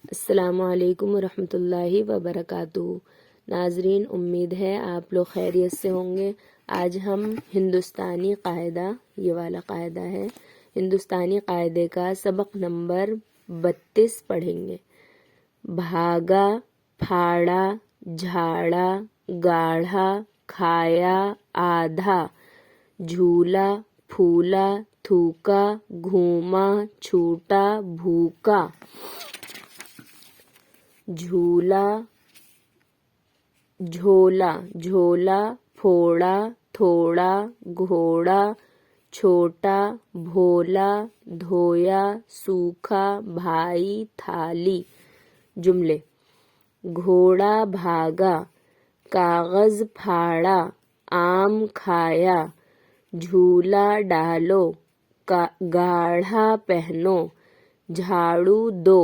السلام علیکم ورحمۃ اللہ وبرکاتہ۔ ناظرین، امید ہے آپ لوگ خیریت سے ہوں گے۔ آج ہم ہندوستانی قاعدہ، یہ والا قاعدہ ہے، ہندوستانی قاعدے کا سبق نمبر 32 پڑھیں گے۔ بھاگا، پھاڑا، جھاڑا، گاڑھا، کھایا، آدھا، جھولا، پھولا، تھوکا، گھوما، چھوٹا، بھوکا۔ جھولا، جھولا، جھولا، پھوڑا، تھوڑا، گھوڑا، چھوٹا، بھولا، دھویا، سوکھا، بھائی، تھالی۔ جملے: گھوڑا بھاگا، کاغذ پھاڑا، آم کھایا، جھولا ڈالو، گاڑھا پہنو، جھاڑو دو،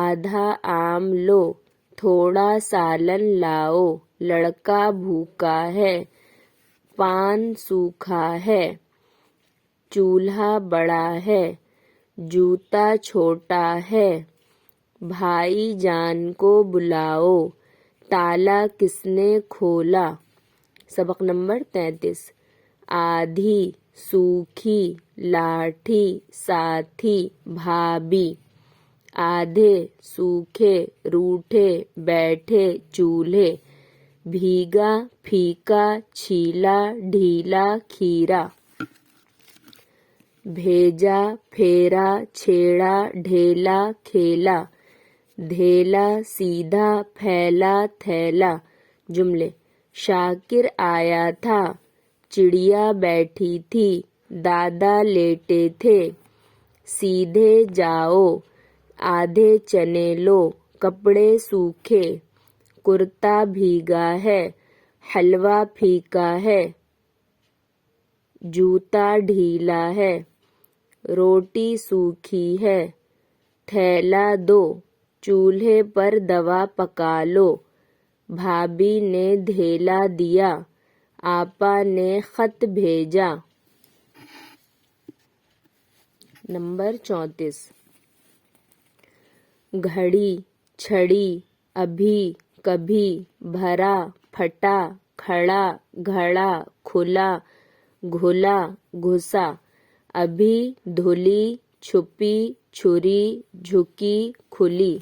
آدھا آم لو، تھوڑا سالن لاؤ، لڑکا بھوکا ہے، پان سوکھا ہے، چولہا بڑا ہے، جوتا چھوٹا ہے، بھائی جان کو بلاؤ، تالا کس نے کھولا۔ سبق نمبر 33۔ آدھی، سوکھی، لاٹھی، ساتھی، بھابھی۔ آدھے، سوکھے، روٹھے، بیٹھے، چولہے، بھیگا، پھیکا، چھیلا، ڈھیلا، کھیرا۔ بھیجا، پھیرا، چھیڑا، ڈھیلا، کھیلا، دھیلا، سیدھا، پھیلا، تھیلا۔ جملے: شاکر آیا تھا، چڑیا بیٹھی تھی، دادا لیٹے تھے۔ سیدھے جاؤ، آدھے چنے لو، کپڑے سوکھے، کرتا بھیگا ہے، حلوہ پھیکا ہے، جوتا ڈھیلا ہے، روٹی سوکھی ہے، تھیلا دو، چولہے پر دوا پکا لو، بھابھی نے دھیلا دیا، آپا نے خط بھیجا۔ نمبر 34۔ گھڑی، چھڑی، ابھی، کبھی، بھرا، پھٹا، کھڑا، گھڑا، کھلا، گھلا، گھسا۔ ابھی، دھلی، چھپی، چھری، جھکی، کھلی۔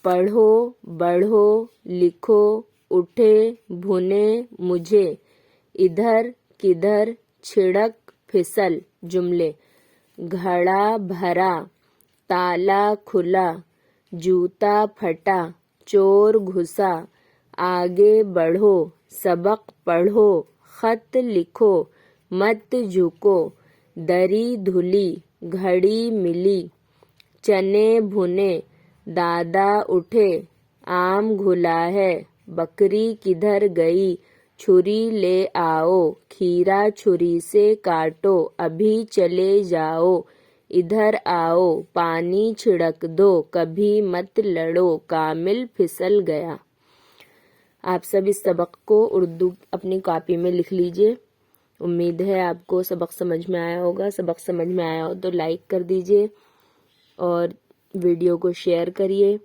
پڑھو، بڑھو، لکھو، اٹھے، بھنے، مجھے، ادھر، کدھر، چھڑک، پھسل۔ جملے: گھڑا بھرا، تالا کھلا، جوتا پھٹا، چور گھسا۔ آگے بڑھو، سبق پڑھو، خط لکھو، مت جھکو، دری دھلی، گھڑی ملی، چنے بھنے، دادا اٹھے، آم گھلا ہے، بکری کدھر گئی، چھری لے آؤ، کھیرا چھری سے کاٹو، ابھی چلے جاؤ، ادھر آؤ، پانی چھڑک دو، کبھی مت لڑو، کامل پھسل گیا۔ آپ سب اس سبق کو اردو اپنی کاپی میں لکھ لیجئے۔ امید ہے آپ کو سبق سمجھ میں آیا ہوگا۔ سبق سمجھ میں آیا ہو تو لائک کر دیجئے اور ویڈیو کو شیئر کریے،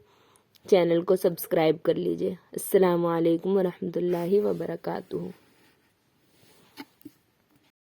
چینل کو سبسکرائب کر لیجئے۔ السلام علیکم ورحمۃ اللہ وبرکاتہ۔